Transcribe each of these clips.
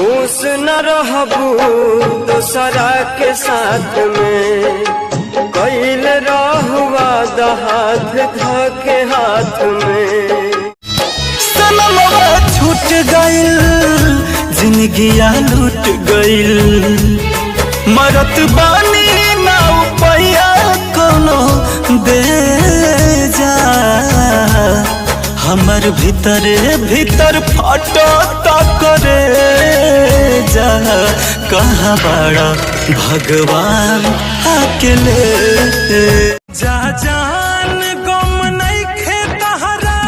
खुश न रहबू दूसरा के साथ में, कैल रहुआ हाथ धके हाथ में। सनमवा छूट गइल, जिंदगिया लूट गइल, मरत बानी ना उपाया कोनो दे जा। हमर भीतर भीतर फटो करे जा, कहाँ बड़ा भगवान अकेले जा। जान गम नहीं खे तहरा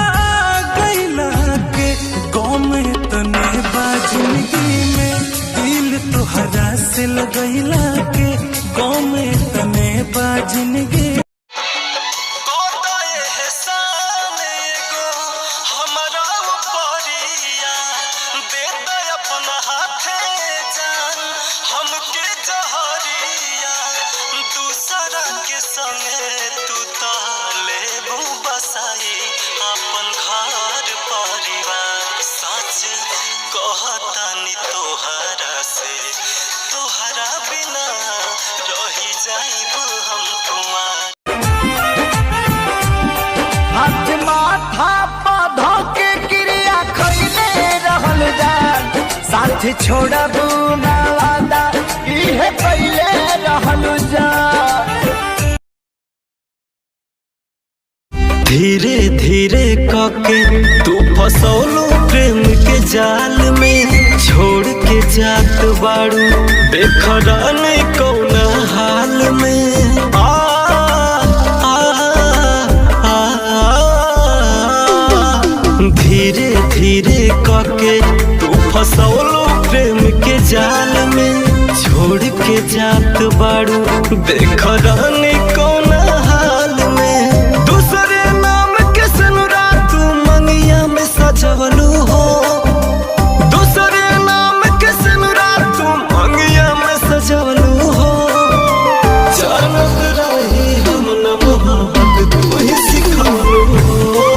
गइला के, गम तने बा जिंदगी में, दिल तोहरा से लगैला के, गम तने बा जिंदगी। अपन घर परिवार सच कहतानी तोहरा से, तोहरा बिना रही जाइब हम कुमार। हाथ माथा पौधों के क्रिया खैले रहल जान, साथ छोड़बू ना वादा इहे पहले रहल जान। धीरे धीरे काके तू फसौलो प्रेम के जाल में, छोड़ के जात बाड़ू बेखरान कौना हाल में। धीरे धीरे काके तू फसौलो प्रेम के जाल में, छोड़ के जात बाड़ू बेखरान